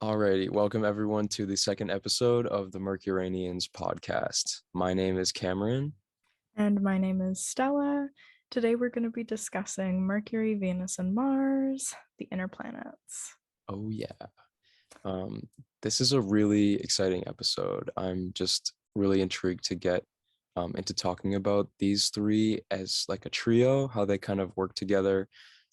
Alrighty, welcome everyone to the second episode of the Mercuranians Podcast. My name is Cameron. And my name is Stella. Today we're going to be discussing Mercury, Venus, and Mars, the inner planets. Oh yeah. This is a really exciting episode. I'm just really intrigued to get into talking about these three as like a trio, how they kind of work together,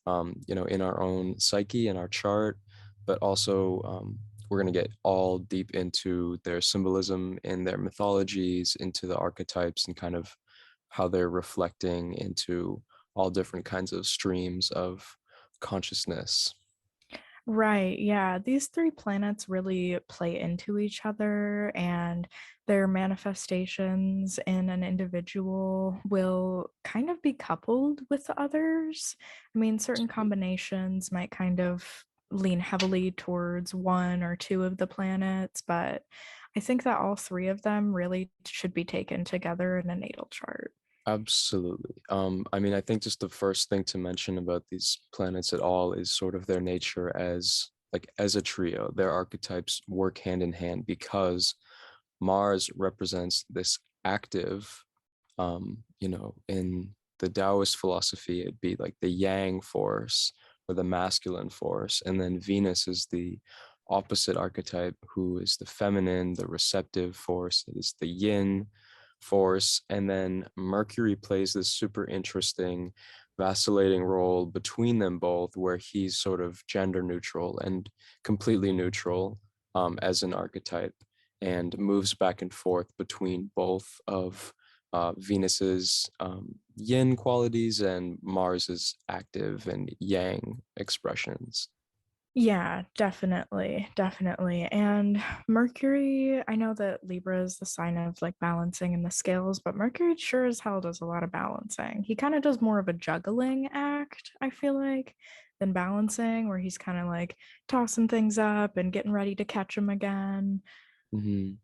in our own psyche and our chart, but also we're going to get all deep into their symbolism in their mythologies, into the archetypes, and kind of how they're reflecting into all different kinds of streams of consciousness. Right, yeah. These three planets really play into each other, and their manifestations in an individual will kind of be coupled with the others. I mean, certain combinations might kind of lean heavily towards one or two of the planets, but I think that all three of them really should be taken together in a natal chart. Absolutely. I think just the first thing to mention about these planets at all is sort of their nature as a trio. Their archetypes work hand in hand because Mars represents this active, in the Taoist philosophy, it'd be like the yang force or the masculine force. And then Venus is the opposite archetype, who is the feminine, the receptive force. It is the yin force. And then Mercury plays this super interesting, vacillating role between them both, where he's sort of gender neutral and completely neutral as an archetype, and moves back and forth between both of Venus's yin qualities and Mars's active and yang expressions. Yeah, definitely, definitely. And Mercury, I know that Libra is the sign of like balancing in the scales, but Mercury sure as hell does a lot of balancing. He kind of does more of a juggling act, I feel like, than balancing, where he's kind of like tossing things up and getting ready to catch them again. Mhm.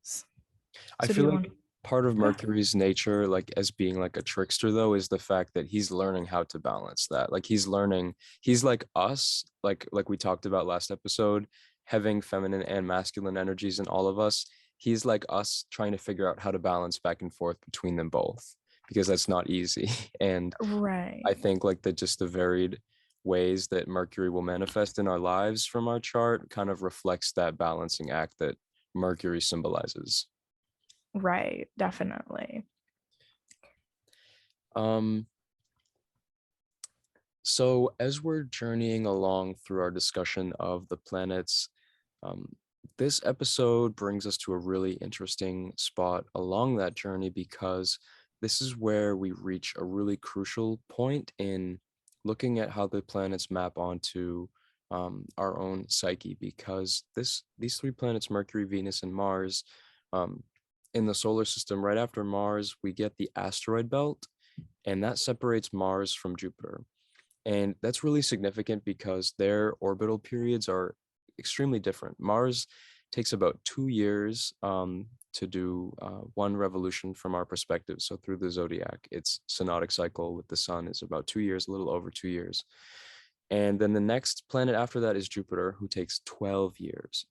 I So do feel you like want? part of Yeah. Mercury's nature, like as being like a trickster, though, is the fact that he's learning how to balance that. Like he's learning, he's like us, like we talked about last episode, having feminine and masculine energies in all of us. He's like us trying to figure out how to balance back and forth between them both, because that's not easy. And I Right. think like just the varied ways that Mercury will manifest in our lives from our chart kind of reflects that balancing act that Mercury symbolizes. Right, definitely. Um, so as we're journeying along through our discussion of the planets, um, this episode brings us to a really interesting spot along that journey, because this is where we reach a really crucial point in looking at how the planets map onto our own psyche, because these three planets, Mercury, Venus, and Mars, um, in the solar system, right after Mars, we get the asteroid belt, and that separates Mars from Jupiter. And that's really significant because their orbital periods are extremely different. Mars takes about 2 years to do one revolution from our perspective. So through the zodiac, its synodic cycle with the sun is about 2 years, a little over 2 years. And then the next planet after that is Jupiter, who takes 12 years.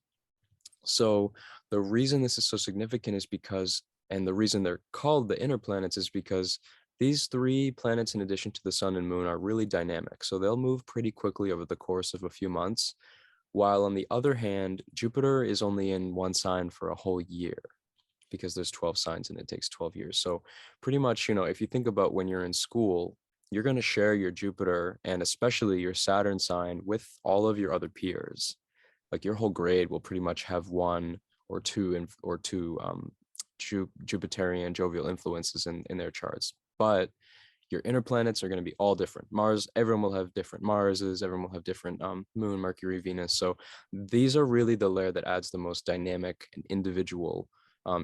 So the reason this is so significant is because, and the reason they're called the inner planets is because these three planets, in addition to the sun and moon, are really dynamic. So they'll move pretty quickly over the course of a few months. While on the other hand, Jupiter is only in one sign for a whole year, because there's 12 signs and it takes 12 years. So pretty much, if you think about when you're in school, you're going to share your Jupiter and especially your Saturn sign with all of your other peers. Like your whole grade will pretty much have one or two Jupiterian jovial influences in their charts. But your inner planets are going to be all different. Mars, everyone will have different Marses, everyone will have different Moon, Mercury, Venus. So these are really the layer that adds the most dynamic and individual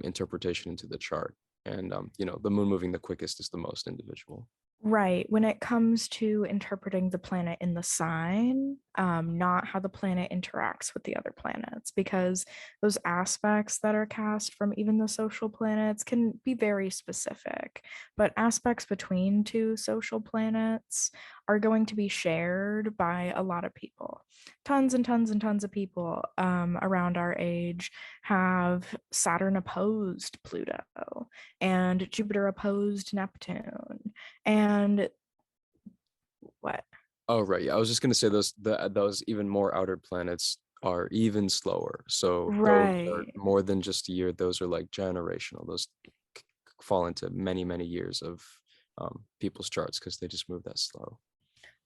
interpretation into the chart. And the moon moving the quickest is the most individual. Right. When it comes to interpreting the planet in the sign, not how the planet interacts with the other planets, because those aspects that are cast from even the social planets can be very specific. But aspects between two social planets are going to be shared by a lot of people. Tons and tons and tons of people around our age have Saturn opposed Pluto and Jupiter opposed Neptune. And what? Oh, right. Yeah, I was just gonna say those even more outer planets are even slower. So those are Right. more than just a year. Those are like generational. Those fall into many, many years of people's charts because they just move that slow.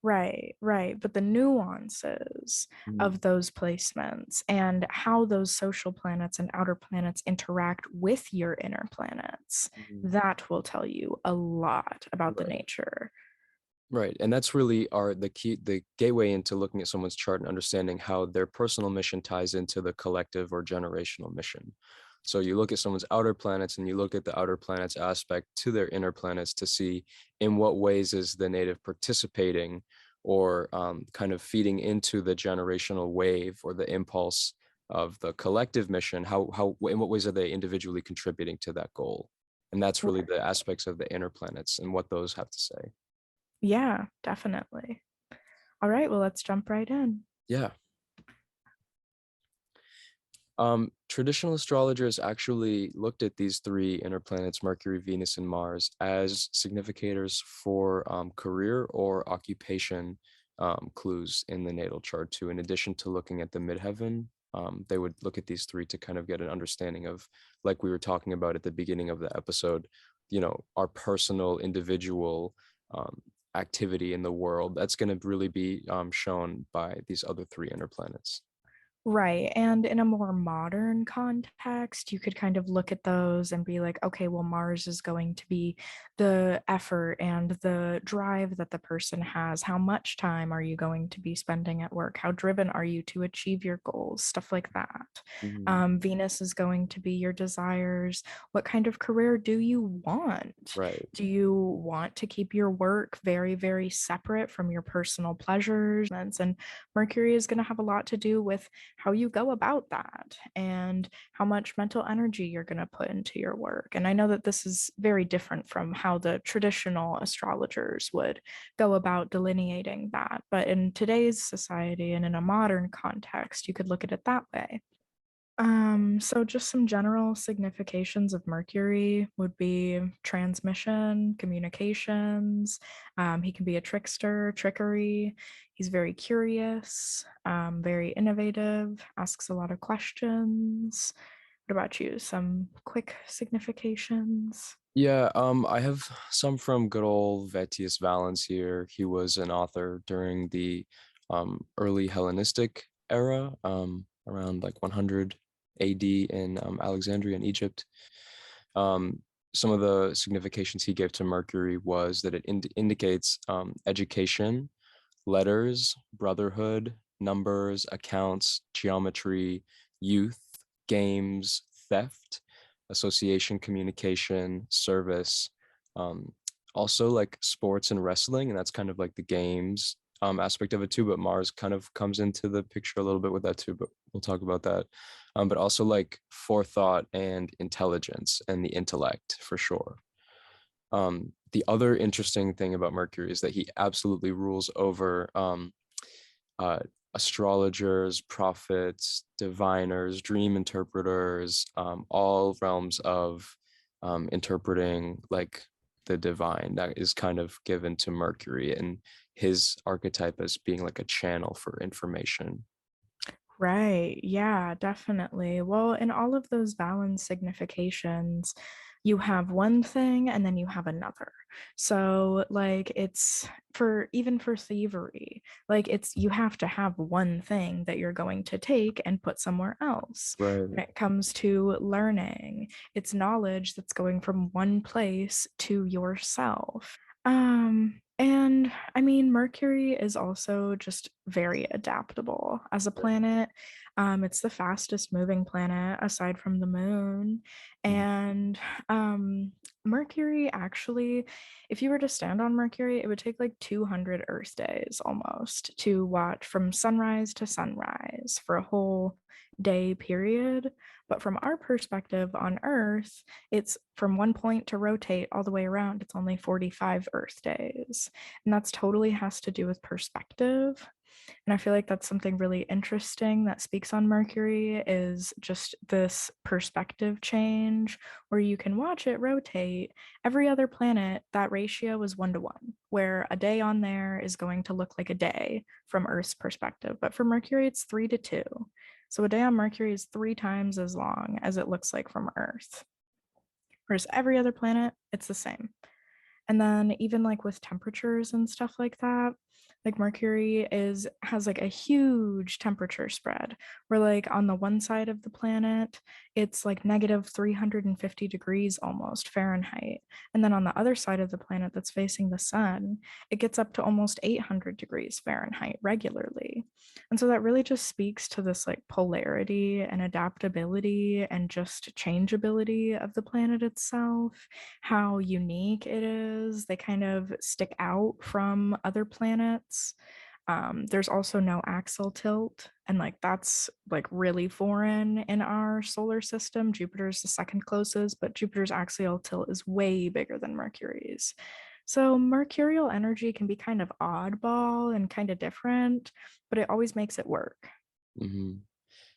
Right, right. But the nuances Mm, of those placements and how those social planets and outer planets interact with your inner planets, mhm. that will tell you a lot about the Right. nature. Right. And that's really the gateway into looking at someone's chart and understanding how their personal mission ties into the collective or generational mission. So you look at someone's outer planets and you look at the outer planets aspect to their inner planets to see in what ways is the native participating or kind of feeding into the generational wave or the impulse of the collective mission. How in what ways are they individually contributing to that goal? And that's really the aspects of the inner planets and what those have to say. Yeah, definitely. All right, well, let's jump right in. Yeah. Traditional astrologers actually looked at these three inner planets, Mercury, Venus, and Mars, as significators for career or occupation clues in the natal chart too. In addition to looking at the midheaven, they would look at these three to kind of get an understanding of, like we were talking about at the beginning of the episode, our personal, individual activity in the world. That's going to really be shown by these other three inner planets. Right. And in a more modern context, you could kind of look at those and be like, okay, well, Mars is going to be the effort and the drive that the person has. How much time are you going to be spending at work? How driven are you to achieve your goals? Stuff like that. Mhm. Venus is going to be your desires. What kind of career do you want? Right. Do you want to keep your work very, very separate from your personal pleasures? And Mercury is going to have a lot to do with how you go about that and how much mental energy you're going to put into your work. And I know that this is very different from how the traditional astrologers would go about delineating that. But in today's society and in a modern context, you could look at it that way. So just some general significations of Mercury would be transmission, communications. He can be a trickster, trickery. He's very curious, very innovative, asks a lot of questions. What about you? Some quick significations? Yeah, I have some from good old Vettius Valens here. He was an author during the early Hellenistic era, around like 100 AD in Alexandria in Egypt. Um, some of the significations he gave to Mercury was that it indicates education, letters, brotherhood, numbers, accounts, geometry, youth, games, theft, association, communication, service, um, also like sports and wrestling. And that's kind of like the games aspect of it too. But Mars kind of comes into the picture a little bit with that too, but we'll talk about that. But also like forethought and intelligence and the intellect for sure. The other interesting thing about Mercury is that he absolutely rules over uh, astrologers, prophets, diviners, dream interpreters, all realms of interpreting like the divine that is kind of given to Mercury and his archetype as being like a channel for information. Right. Yeah, definitely. Well, in all of those balance significations, you have one thing and then you have another. So, like, it's for even for thievery, like, it's you have to have one thing that you're going to take and put somewhere else. Right. When it comes to learning, it's knowledge that's going from one place to yourself. And I mean, Mercury is also just very adaptable as a planet. It's the fastest moving planet aside from the moon. Mhm. And Mercury, actually, if you were to stand on Mercury, it would take like 200 Earth days almost to watch from sunrise to sunrise for a whole day period. But from our perspective on Earth, it's from one point to rotate all the way around. It's only 45 Earth days. And that's totally has to do with perspective. And I feel like that's something really interesting that speaks on Mercury is just this perspective change where you can watch it rotate. Every other planet, that ratio is 1 to 1, where a day on there is going to look like a day from Earth's perspective. But for Mercury, it's 3 to 2. So a day on Mercury is 3 times as long as it looks like from Earth. Whereas every other planet, it's the same. And then even like with temperatures and stuff like that, like Mercury is has like a huge temperature spread where like on the one side of the planet, it's like negative 350 degrees almost Fahrenheit. And then on the other side of the planet that's facing the sun, it gets up to almost 800 degrees Fahrenheit regularly. And so that really just speaks to this like polarity and adaptability and just changeability of the planet itself, how unique it is. They kind of stick out from other planets. There's also no axial tilt, and like that's like really foreign in our solar system. Jupiter's the second closest, but Jupiter's axial tilt is way bigger than Mercury's. So mercurial energy can be kind of oddball and kind of different, but it always makes it work. Mhm.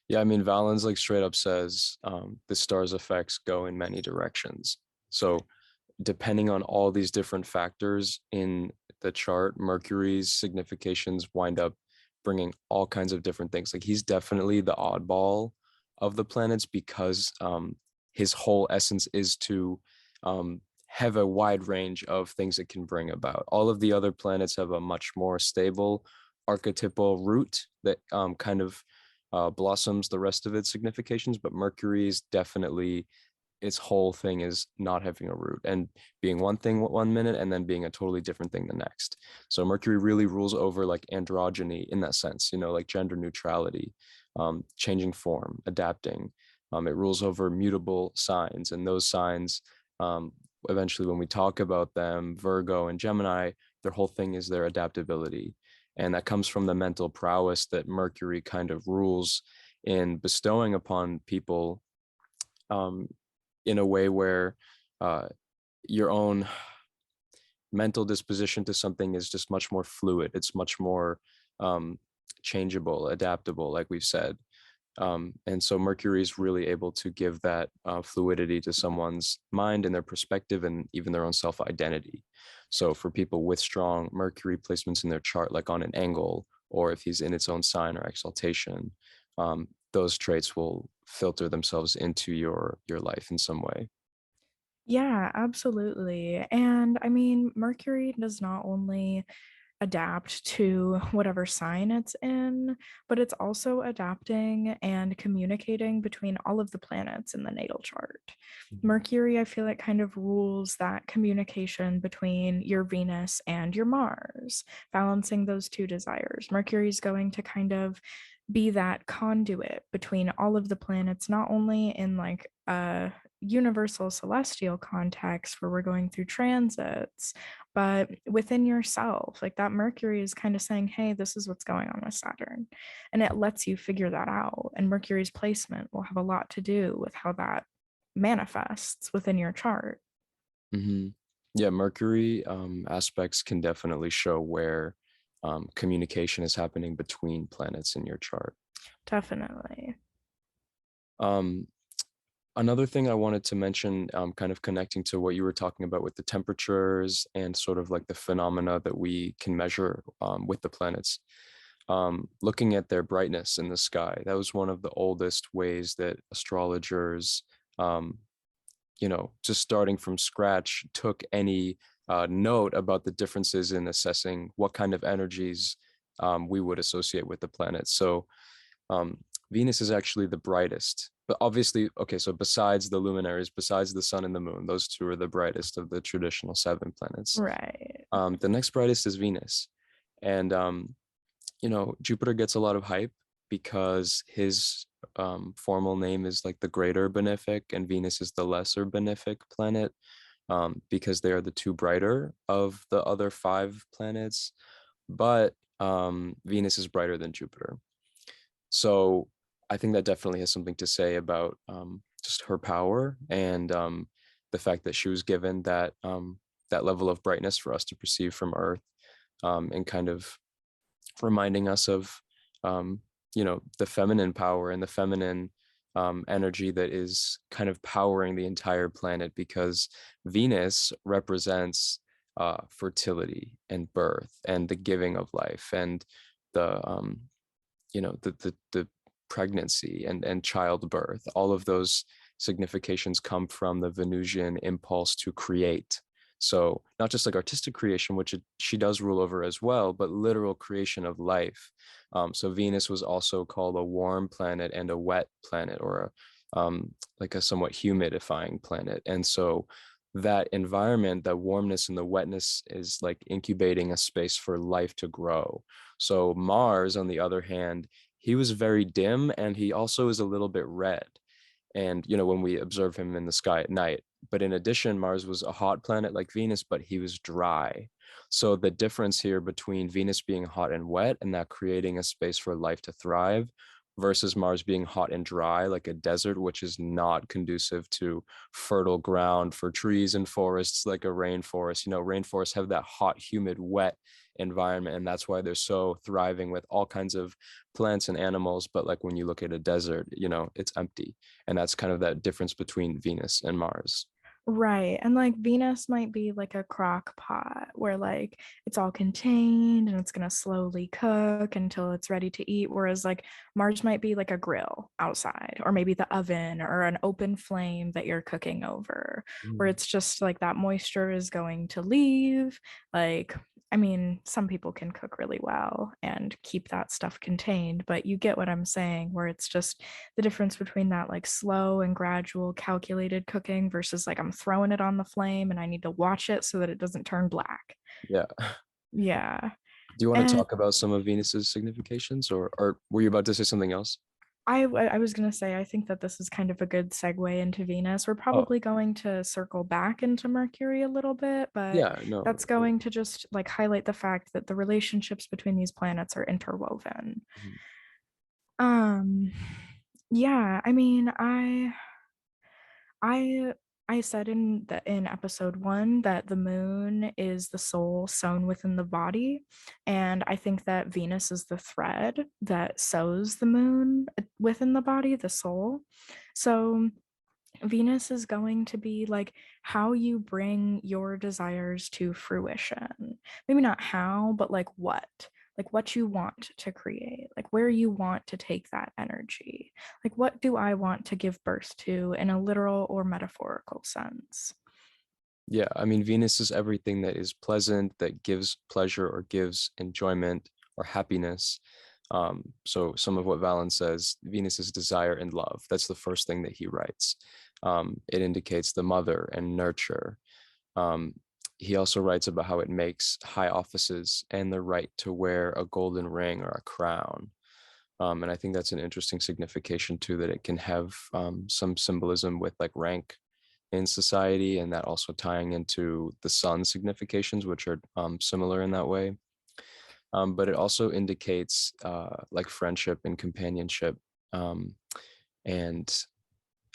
Yeah, I mean, Valens like straight up says the star's effects go in many directions. So depending on all these different factors in the chart, Mercury's significations wind up bringing all kinds of different things. Like he's definitely the oddball of the planets because his whole essence is to have a wide range of things it can bring about. All of the other planets have a much more stable archetypal root that kind of blossoms the rest of its significations, but Mercury's definitely its whole thing is not having a root and being one thing 1 minute and then being a totally different thing the next. So Mercury really rules over like androgyny in that sense, you know, like gender neutrality, changing form, adapting. It rules over mutable signs, and those signs, eventually when we talk about them, Virgo and Gemini, their whole thing is their adaptability. And that comes from the mental prowess that Mercury kind of rules in bestowing upon people, um, in a way where uh, your own mental disposition to something is just much more fluid. It's much more changeable, adaptable, like we've said. And so Mercury is really able to give that fluidity to someone's mind and their perspective and even their own self-identity. So for people with strong Mercury placements in their chart, like on an angle, or if he's in its own sign or exaltation, those traits will filter themselves into your life in some way. Yeah, absolutely. And I mean, Mercury does not only adapt to whatever sign it's in, but it's also adapting and communicating between all of the planets in the natal chart. Mercury, I feel like, kind of rules that communication between your Venus and your Mars, balancing those two desires. Mercury is going to kind of be that conduit between all of the planets, not only in like a universal celestial context where we're going through transits, but within yourself. Like that Mercury is kind of saying, hey, this is what's going on with Saturn. And it lets you figure that out. And Mercury's placement will have a lot to do with how that manifests within your chart. Mm-hmm. Yeah, Mercury aspects can definitely show where communication is happening between planets in your chart. Definitely. Um, Another thing I wanted to mention, kind of connecting to what you were talking about with the temperatures and sort of like the phenomena that we can measure with the planets, looking at their brightness in the sky. That was one of the oldest ways that astrologers, um, just starting from scratch, took any note about the differences in assessing what kind of energies we would associate with the planets. So um, Venus is actually the brightest, but obviously, okay, so besides the luminaries, besides the sun and the moon, those two are the brightest of the traditional seven planets. Right. The next brightest is Venus. And Jupiter gets a lot of hype because his formal name is like the greater benefic and Venus is the lesser benefic planet, because they are the two brighter of the other five planets. But Venus is brighter than Jupiter. So I think that definitely has something to say about just her power and the fact that she was given that level of brightness for us to perceive from Earth, and kind of reminding us of the feminine power and the feminine energy that is kind of powering the entire planet, because Venus represents fertility and birth and the giving of life and the the pregnancy and childbirth. All of those significations come from the Venusian impulse to create. So not just like artistic creation, which she does rule over as well, but literal creation of life. So Venus was also called a warm planet and a wet planet, or like a somewhat humidifying planet. And so that environment, that warmness and the wetness is like incubating a space for life to grow. So Mars, on the other hand, he was very dim and he also is a little bit red. And, when we observe him in the sky at night. But in addition, Mars was a hot planet like Venus, but he was dry. So the difference here between Venus being hot and wet and that creating a space for life to thrive versus Mars being hot and dry like a desert, which is not conducive to fertile ground for trees and forests like a rainforest. Rainforests have that hot, humid, wet environment, and that's why they're so thriving with all kinds of plants and animals. But like when you look at a desert, it's empty. And that's kind of that difference between Venus and Mars. Right. And like Venus might be like a crock pot where like it's all contained and it's going to slowly cook until it's ready to eat. Whereas like Mars might be like a grill outside, or maybe the oven or an open flame that you're cooking over, where Mm. it's just like that moisture is going to leave. Like, I mean, some people can cook really well and keep that stuff contained, but you get what I'm saying, where it's just the difference between that like slow and gradual calculated cooking versus like I'm throwing it on the flame and I need to watch it so that it doesn't turn black. Yeah. Yeah. Do you want to And talk about some of Venus's significations, or were you about to say something else? I was going to say, I think that this is kind of a good segue into Venus. We're Oh, probably going to circle back into Mercury a little bit, but yeah, no. that's going to just like highlight the fact that the relationships between these planets are interwoven. Mhm. Um, yeah, I mean, I I said in episode 1 that the moon is the soul sewn within the body, and I think that Venus is the thread that sews the moon within the body, the soul. So Venus is going to be like how you bring your desires to fruition. Maybe not how, but like what? Like what you want to create, like where you want to take that energy. Like what do I want to give birth to in a literal or metaphorical sense? Yeah, I mean, Venus is everything that is pleasant, that gives pleasure or gives enjoyment or happiness. So some of what Valen says, Venus is desire and love. That's the first thing that he writes. It indicates the mother and nurture. Um, he also writes about how it makes high offices and the right to wear a golden ring or a crown. And I think that's an interesting signification too, that it can have some symbolism with like rank in society, and that also tying into the sun significations, which are similar in that way. But it also indicates like friendship and companionship, um, and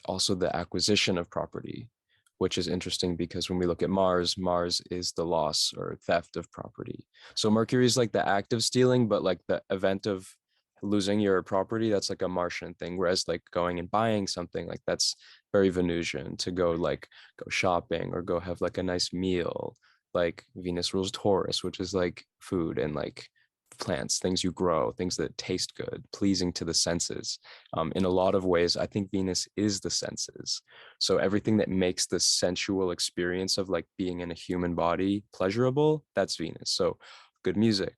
also the acquisition of property, which is interesting because when we look at Mars, Mars is the loss or theft of property. So Mercury is like the act of stealing, but like the event of losing your property, that's like a Martian thing. Whereas like going and buying something, like that's very Venusian, to go shopping or go have like a nice meal. Like Venus rules Taurus, which is like food and like plants, things you grow, things that taste good, pleasing to the senses. In a lot of ways, I think Venus is the senses. So everything that makes the sensual experience of like being in a human body pleasurable, that's Venus. So good music,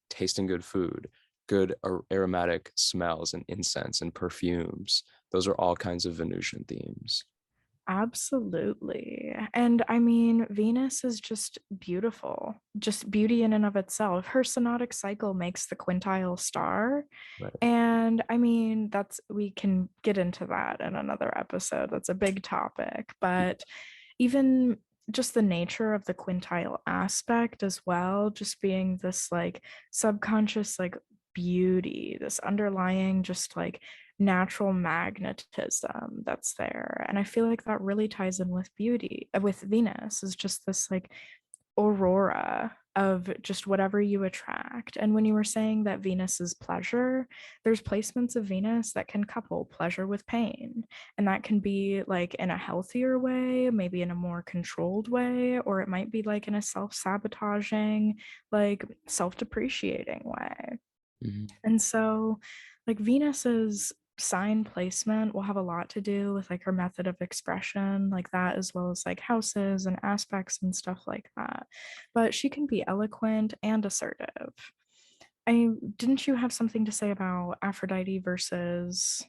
tasting good food, good aromatic smells and incense and perfumes. Those are all kinds of Venusian themes. Absolutely. And I mean, Venus is just beautiful, just beauty in and of itself. Her synodic cycle makes the quintile star. Right. And I mean, we can get into that in another episode. That's a big topic. But even just the nature of the quintile aspect as well, just being this like subconscious, like beauty, this underlying, just like natural magnetism that's there. And I feel like that really ties in with beauty, with Venus, is just this like aurora of just whatever you attract. And when you were saying that Venus is pleasure, there's placements of Venus that can couple pleasure with pain. And that can be like in a healthier way, maybe in a more controlled way, or it might be like in a self sabotaging, like self depreciating way. Mhm. And so, like, Venus's sign placement will have a lot to do with like her method of expression, like that, as well as like houses and aspects and stuff like that. But she can be eloquent and assertive. I didn't you have something to say about Aphrodite versus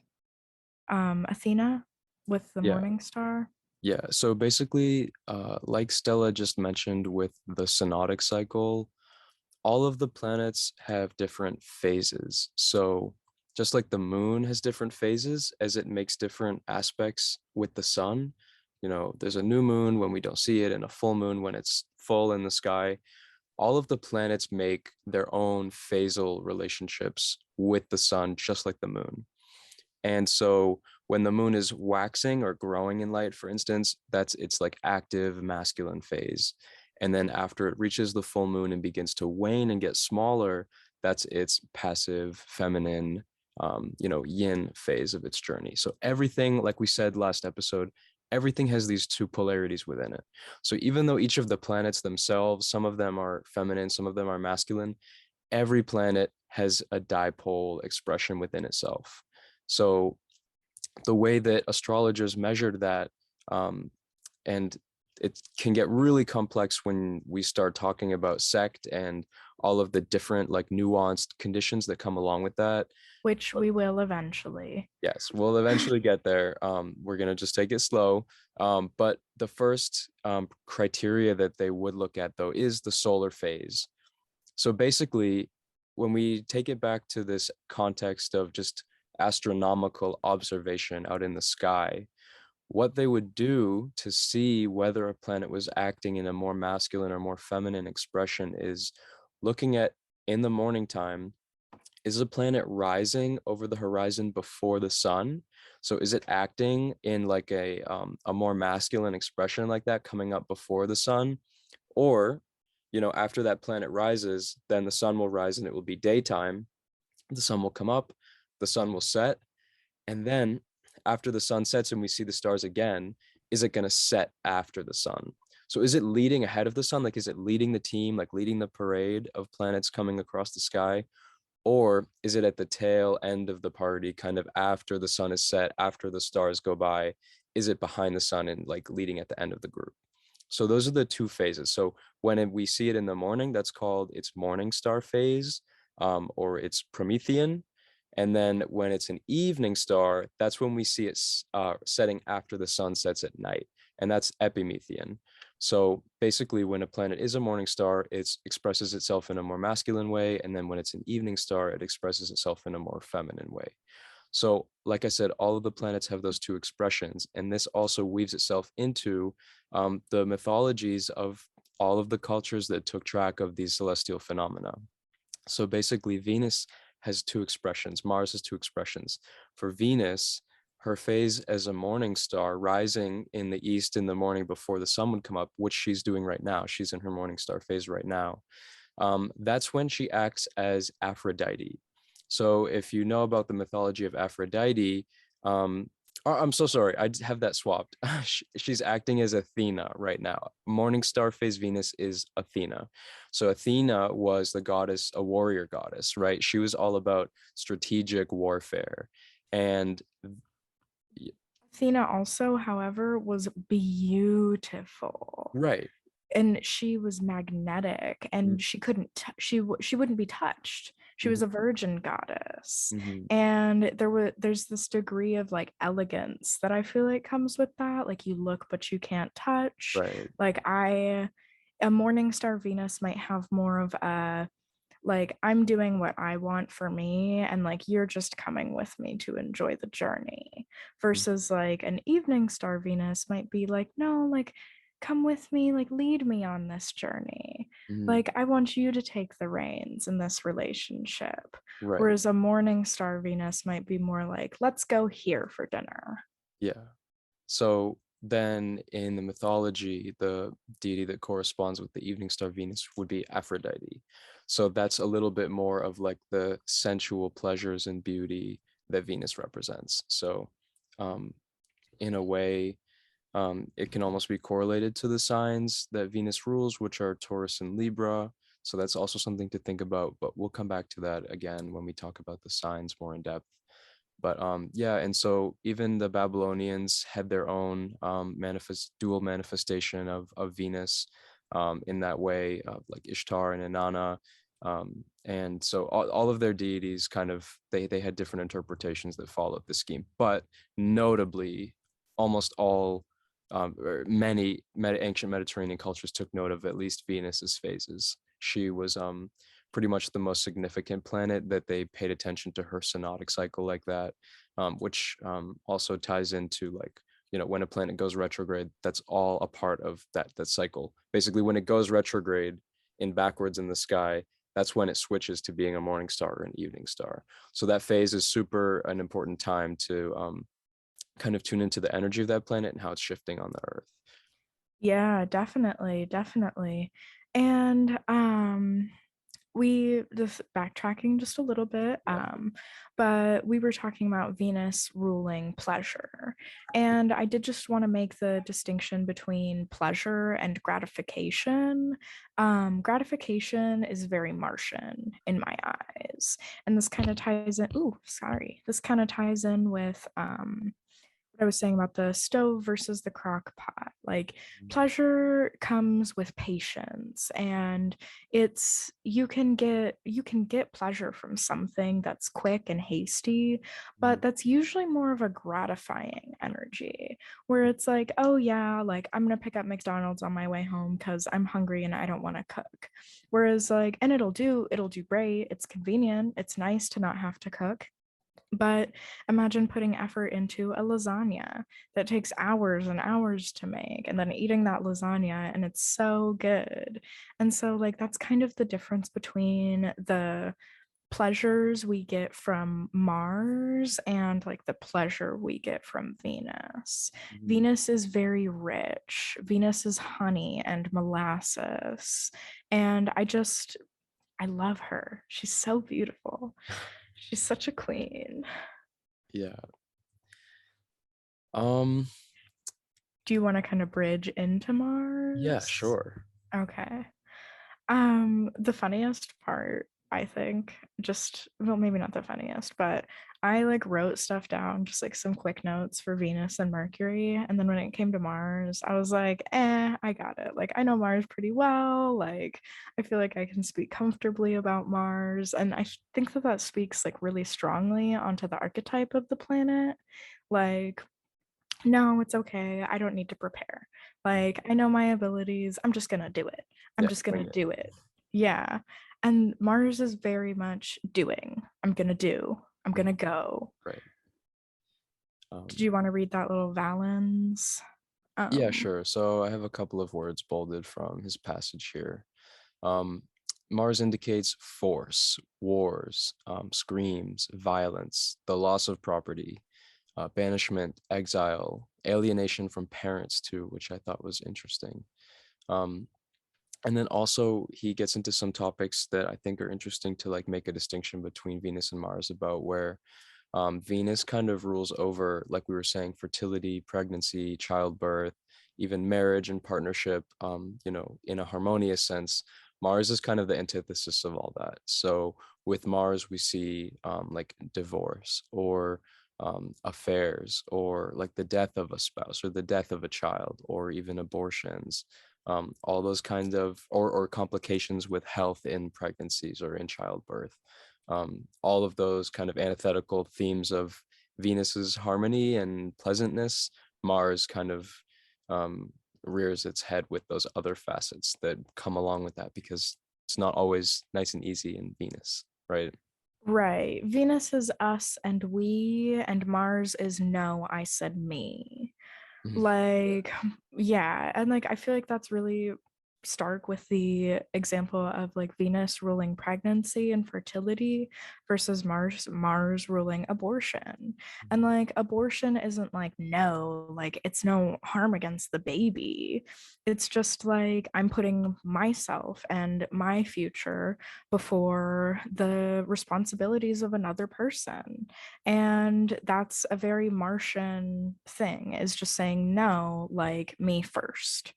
Athena with the Yeah. morning star? Yeah. So basically, like Stella just mentioned with the synodic cycle, all of the planets have different phases. So just like the moon has different phases as it makes different aspects with the sun, there's a new moon when we don't see it and a full moon when it's full in the sky. All of the planets make their own phasal relationships with the sun, just like the moon. And so when the moon is waxing or growing in light, for instance, that's its like active masculine phase. And then after it reaches the full moon and begins to wane and get smaller, that's its passive feminine, yin phase of its journey. So everything, like we said last episode, everything has these two polarities within it. So even though each of the planets themselves, some of them are feminine, some of them are masculine, every planet has a dipole expression within itself. So the way that astrologers measured that, um, and it can get really complex when we start talking about sect and all of the different like nuanced conditions that come along with that. Which But we will eventually. yes, we'll eventually get there. We're gonna just take it slow. But the first criteria that they would look at though is the solar phase. So basically, when we take it back to this context of just astronomical observation out in the sky, what they would do to see whether a planet was acting in a more masculine or more feminine expression is looking at, in the morning time, is a planet rising over the horizon before the sun? So is it acting in like a more masculine expression like that coming up before the sun? Or, after that planet rises, then the sun will rise and it will be daytime. The sun will come up, the sun will set, and then after the sun sets and we see the stars again, is it going to set after the sun? So is it leading ahead of the sun? Like, is it leading the team, like leading the parade of planets coming across the sky? Or is it at the tail end of the party, kind of after the sun is set, after the stars go by? Is it behind the sun and like leading at the end of the group? So those are the two phases. So when we see it in the morning, that's called its morning star phase, or it's Promethean. And then when it's an evening star, that's when we see it setting after the sun sets at night, and that's epimethean. So basically, when a planet is a morning star, it expresses itself in a more masculine way, and then when it's an evening star, it expresses itself in a more feminine way. So, like I said, all of the planets have those two expressions, and this also weaves itself into the mythologies of all of the cultures that took track of these celestial phenomena. So basically, Venus has two expressions, Mars has two expressions. For Venus, her phase as a morning star rising in the east in the morning before the sun would come up, which she's doing right now. She's in her morning star phase right now. That's when she acts as Aphrodite. So if you know about the mythology of Aphrodite, I'm so sorry, I have that swapped. She's acting as Athena right now. Morning star phase Venus is Athena. So Athena was the goddess, a warrior goddess, right? She was all about strategic warfare. And Athena also, however, was beautiful. right. And she was magnetic, and she couldn't she wouldn't be touched. She was Mhm. a virgin goddess. Mhm. And there's this degree of like elegance that I feel like comes with that. Like you look but you can't touch. Right. Like a morning star Venus might have more of a like I'm doing what I want for me and like you're just coming with me to enjoy the journey Mhm. versus like an evening star Venus might be like no like come with me like lead me on this journey Mhm. like I want you to take the reins in this relationship Right. whereas a morning star Venus might be more like let's go here for dinner. Yeah. So then in the mythology, the deity that corresponds with the evening star Venus would be Aphrodite. So that's a little bit more of like the sensual pleasures and beauty that Venus represents. So um, in a way, it can almost be correlated to the signs that Venus rules, which are Taurus and Libra. So that's also something to think about, but we'll come back to that again when we talk about the signs more in depth. But yeah, and so even the Babylonians had their own dual manifestation of Venus in that way, like Ishtar and Inanna. And so all of their deities kind of they had different interpretations that followed the scheme, but notably almost all or many ancient Mediterranean cultures took note of at least Venus's phases. She was pretty much the most significant planet that they paid attention to her synodic cycle like that, which also ties into like, you know, when a planet goes retrograde, that's all a part of that cycle. Basically, when it goes retrograde in backwards in the sky, that's when it switches to being a morning star or an evening star. So that phase is super an important time to kind of tune into the energy of that planet and how it's shifting on the Earth. Yeah, definitely, definitely. And we just backtracking just a little bit, Yeah. but we were talking about Venus ruling pleasure. And I did just want to make the distinction between pleasure and gratification. Gratification is very Martian in my eyes. And this kind of ties in, ooh, sorry. This kind of ties in with what I was saying about the stove versus the crock pot. Like pleasure comes with patience and it's you can get pleasure from something that's quick and hasty, Mhm. but that's usually more of a gratifying energy where it's like, oh yeah, like I'm gonna pick up McDonald's on my way home because I'm hungry and I don't want to cook. Whereas like, and it'll do great, it's convenient, it's nice to not have to cook. But imagine putting effort into a lasagna that takes hours and hours to make, and then eating that lasagna, and it's so good. And so, like, that's kind of the difference between the pleasures we get from Mars and like the pleasure we get from Venus. Mhm. Venus is very rich, Venus is honey and molasses. And I love her. She's so beautiful. She's such a queen. Yeah. Um, Do you want to kind of bridge into yeah, Mars? sure. Okay. The funniest part, I think, just well, maybe not the funniest, but I like wrote stuff down, just like some quick notes for Venus and Mercury. And then when it came to Mars, I was like, I got it. Like, I know Mars pretty well. Like, I feel like I can speak comfortably about Mars. And I think that that speaks like really strongly onto the archetype of the planet. Like, no, it's okay. I don't need to prepare. Like, I know my abilities. I'm just going to do it. I'm Yeah, just going to wing it. do it. Yeah. And Mars is very much doing. I'm going to do. I'm going Mhm. to go. Right. Did Um, you want to read that little Valens? yeah, Um, sure. So I have a couple of words bolded from his passage here. Um, Mars indicates force, wars, screams, violence, the loss of property, banishment, exile, alienation from parents too, which I thought was interesting. Um, and then also he gets into some topics that I think are interesting to like make a distinction between Venus and Mars about where Venus kind of rules over, like we were saying, fertility, pregnancy, childbirth, even marriage and partnership, you know, in a harmonious sense. Mars is kind of the antithesis of all that. So with Mars, we see like divorce or affairs or like the death of a spouse or the death of a child or even abortions, all those kind of or complications with health in pregnancies or in childbirth. all of those kind of antithetical themes of Venus's harmony and pleasantness, Mars kind of um, rears its head with those other facets that come along with that, because it's not always nice and easy in Venus, right? Right. Venus is us and we, and Mars is no, I said me. Mhm. Like, yeah. And like, I feel like that's really stark with the example of like Venus ruling pregnancy and fertility versus Mars ruling abortion. And like, abortion isn't like, no, like, it's no harm against the baby. It's just like, I'm putting myself and my future before the responsibilities of another person. And that's a very Martian thing, is just saying no, like me first.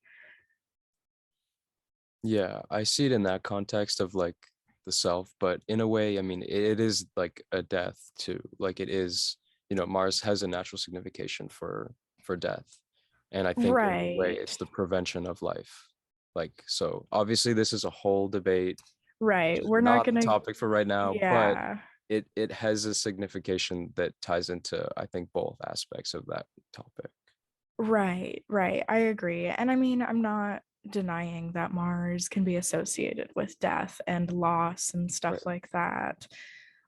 Yeah, I see it in that context of like the self, but in a way, I mean, it is like a death too. Like it is, Mars has a natural signification for death. And I think in a way Right. it's the prevention of life. Like, so obviously this is a whole debate, which Right. is We're not not the gonna, topic for right now, but yeah. it has a signification that ties into, I think, both aspects of that topic. Right, right. I agree. And I mean, I'm not denying that Mars can be associated with death and loss and Right. stuff like that.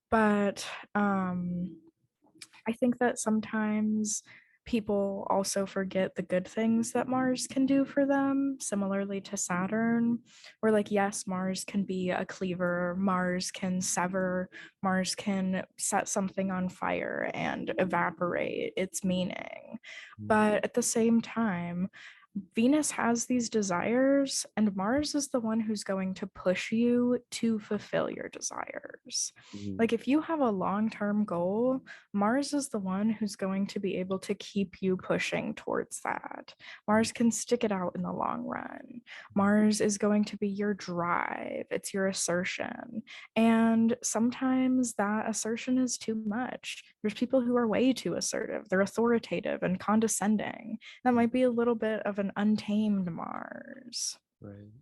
But I think that sometimes people also forget the good things that Mars can do for them, similarly to Saturn. Where, like, yes, Mars can be a cleaver, Mars can sever, Mars can set something on fire and evaporate its meaning. Mhm. But at the same time, Venus has these desires, and Mars is the one who's going to push you to fulfill your desires. Mhm. Like, if you have a long term goal, Mars is the one who's going to be able to keep you pushing towards that. Mhm. Mars can stick it out in the long run. Mars is going to be your drive, it's your assertion. And sometimes that assertion is too much. There's people who are way too assertive, they're authoritative and condescending. That might be a little bit of an untamed Mars. Right.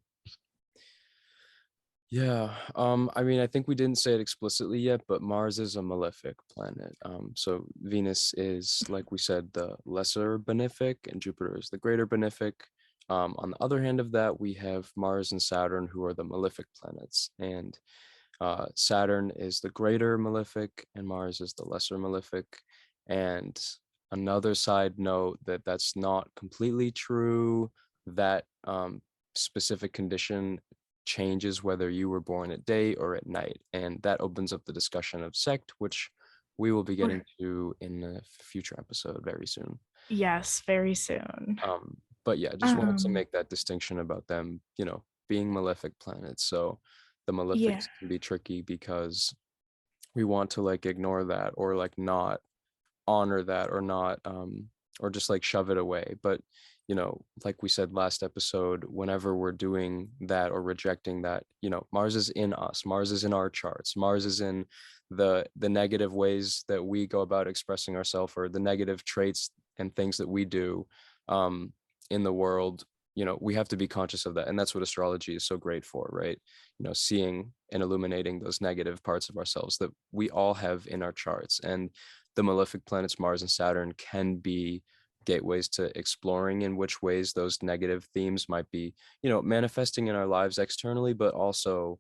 Yeah, I mean, I think we didn't say it explicitly yet, but Mars is a malefic planet. So Venus is, like we said, the lesser benefic, and Jupiter is the greater benefic. On the other hand of that, we have Mars and Saturn, who are the malefic planets, and Saturn is the greater malefic, and Mars is the lesser malefic. And another side note that that's not completely true. That specific condition changes whether you were born at day or at night. And that opens up the discussion of sect, which we will be getting to in a future episode very soon. Yes, very soon. But yeah, just wanted to Um, make that distinction about them, being malefic planets. So the yeah, malefics can be tricky because we want to like ignore that, or like not honor that, or not or just like shove it away. But like we said last episode, whenever we're doing that or rejecting that, Mars is in us, Mars is in our charts, Mars is in the negative ways that we go about expressing ourselves, or the negative traits and things that we do um in the world. We have to be conscious of that, and that's what astrology is so great for, right? Seeing and illuminating those negative parts of ourselves that we all have in our charts. And the malefic planets Mars and Saturn can be gateways to exploring in which ways those negative themes might be, manifesting in our lives externally, but also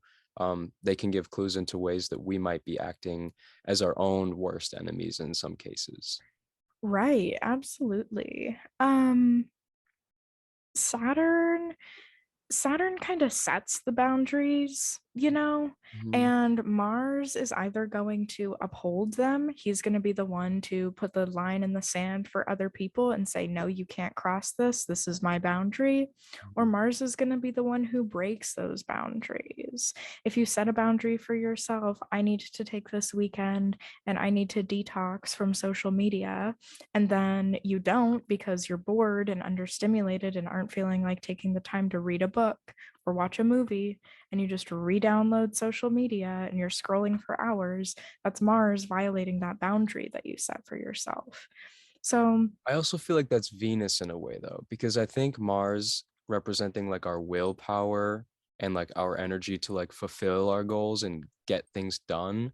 they can give clues into ways that we might be acting as our own worst enemies in some cases. right, absolutely. Saturn Saturn kind of sets the boundaries, Mhm. and Mars is either going to uphold them. He's going to be the one to put the line in the sand for other people and say, no, you can't cross this. This is my boundary. Or Mhm. Mars is going to be the one who breaks those boundaries. If you set a boundary for yourself, I need to take this weekend and I need to detox from social media, and then you don't because you're bored and understimulated and aren't feeling like taking the time to read a book or watch a movie, and you just re-download social media and you're scrolling for hours, that's Mars violating that boundary that you set for yourself. So, I also feel like that's Venus in a way, though, because I think Mars representing like our willpower and like our energy to like fulfill our goals and get things done.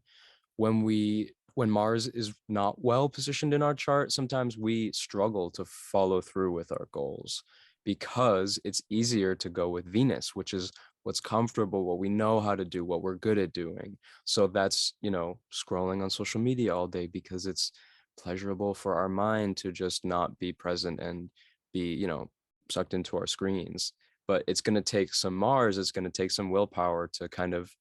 When Mars is not well positioned in our chart, sometimes we struggle to follow through with our goals because it's easier to go with Venus, which is what's comfortable, what we know how to do, what we're good at doing. So that's, scrolling on social media all day because it's pleasurable for our mind to just not be present and be, sucked into our screens. But it's going to take some Mars, it's going to take some willpower to kind of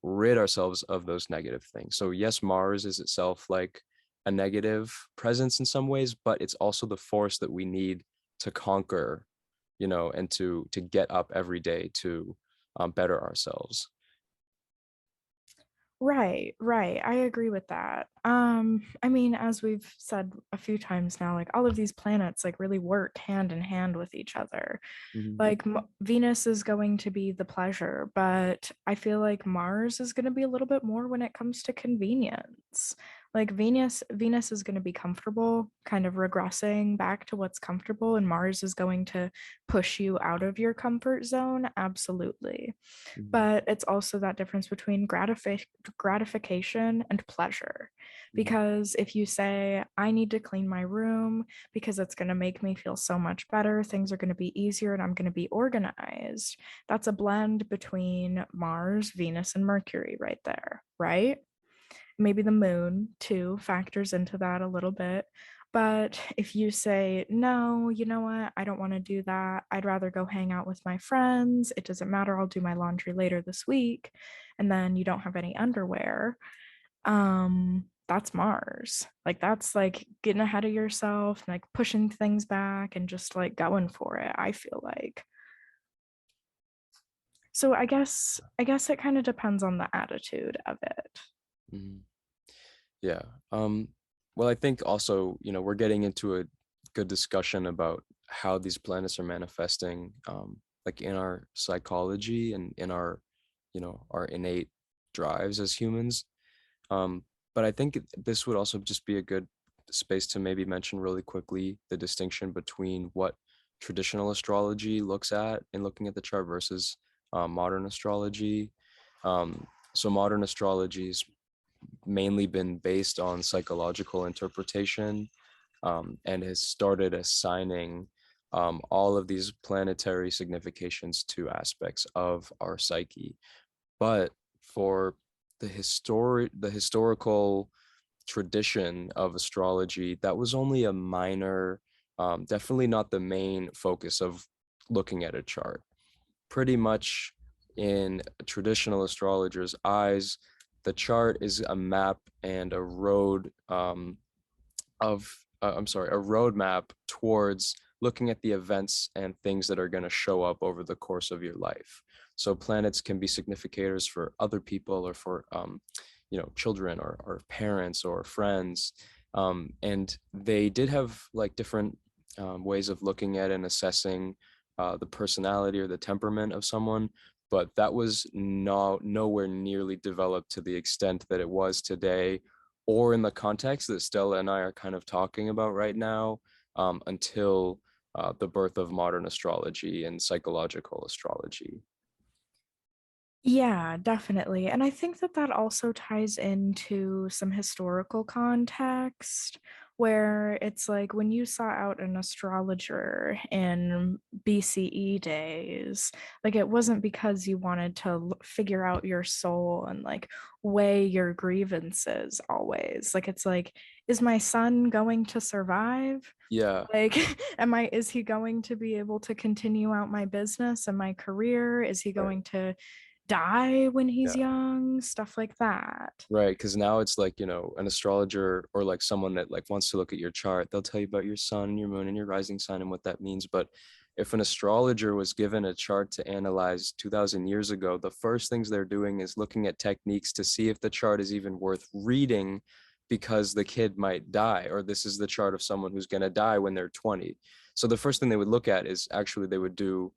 rid ourselves of those negative things. So yes, Mars is itself like a negative presence in some ways, but it's also the force that we need to conquer, and to get up every day to better ourselves. Right, right. I agree with that. I mean, as we've said a few times now, like all of these planets like really work hand in hand with each other. Mhm. Like Venus is going to be the pleasure, but I feel like Mars is going to be a little bit more when it comes to convenience. Like Venus is going to be comfortable, kind of regressing back to what's comfortable, and Mars is going to push you out of your comfort zone. Absolutely. Mhm. But it's also that difference between gratification and pleasure. Mhm. Because if you say, I need to clean my room because it's going to make me feel so much better, things are going to be easier, and I'm going to be organized, that's a blend between Mars, Venus, and Mercury right there, right? Maybe the moon too factors into that a little bit. But if you say, no, you know what, I don't want to do that. I'd rather go hang out with my friends. It doesn't matter. I'll do my laundry later this week. And then you don't have any underwear. That's Mars. Like that's like getting ahead of yourself, like pushing things back and just like going for it, I feel like. So I guess it kind of depends on the attitude of it. Mhm. Yeah. Well, I think also, we're getting into a good discussion about how these planets are manifesting, like in our psychology and in our innate drives as humans. Um, but I think this would also just be a good space to maybe mention really quickly the distinction between what traditional astrology looks at in looking at the chart versus modern astrology. So modern astrology is mainly been based on psychological interpretation, and has started assigning all of these planetary significations to aspects of our psyche. But for the historical tradition of astrology, that was only a minor, definitely not the main focus of looking at a chart. Pretty much in a traditional astrologer's eyes, the chart is a map and a road of I'm sorry, a roadmap towards looking at the events and things that are going to show up over the course of your life. So planets can be significators for other people or for children or parents or friends, and they did have like different ways of looking at and assessing the personality or the temperament of someone, but that was nowhere nearly developed to the extent that it was today, or in the context that Stella and I are kind of talking about right now, until the birth of modern astrology and psychological astrology. Yeah, definitely. And I think that that also ties into some historical context where it's like when you sought out an astrologer in BCE days, like it wasn't because you wanted to figure out your soul and like weigh your grievances always. Like it's like, is my son going to survive? Yeah, Like, is he going to be able to continue out my business and my career? Is he right. going to die when he's Yeah. young? Stuff like that. Right, because now it's like, an astrologer or like someone that like wants to look at your chart, they'll tell you about your sun and your moon and your rising sign and what that means. But if an astrologer was given a chart to analyze 2000 years ago, the first things they're doing is looking at techniques to see if the chart is even worth reading because the kid might die, or this is the chart of someone who's going to die when they're 20. So the first thing they would look at is actually they would do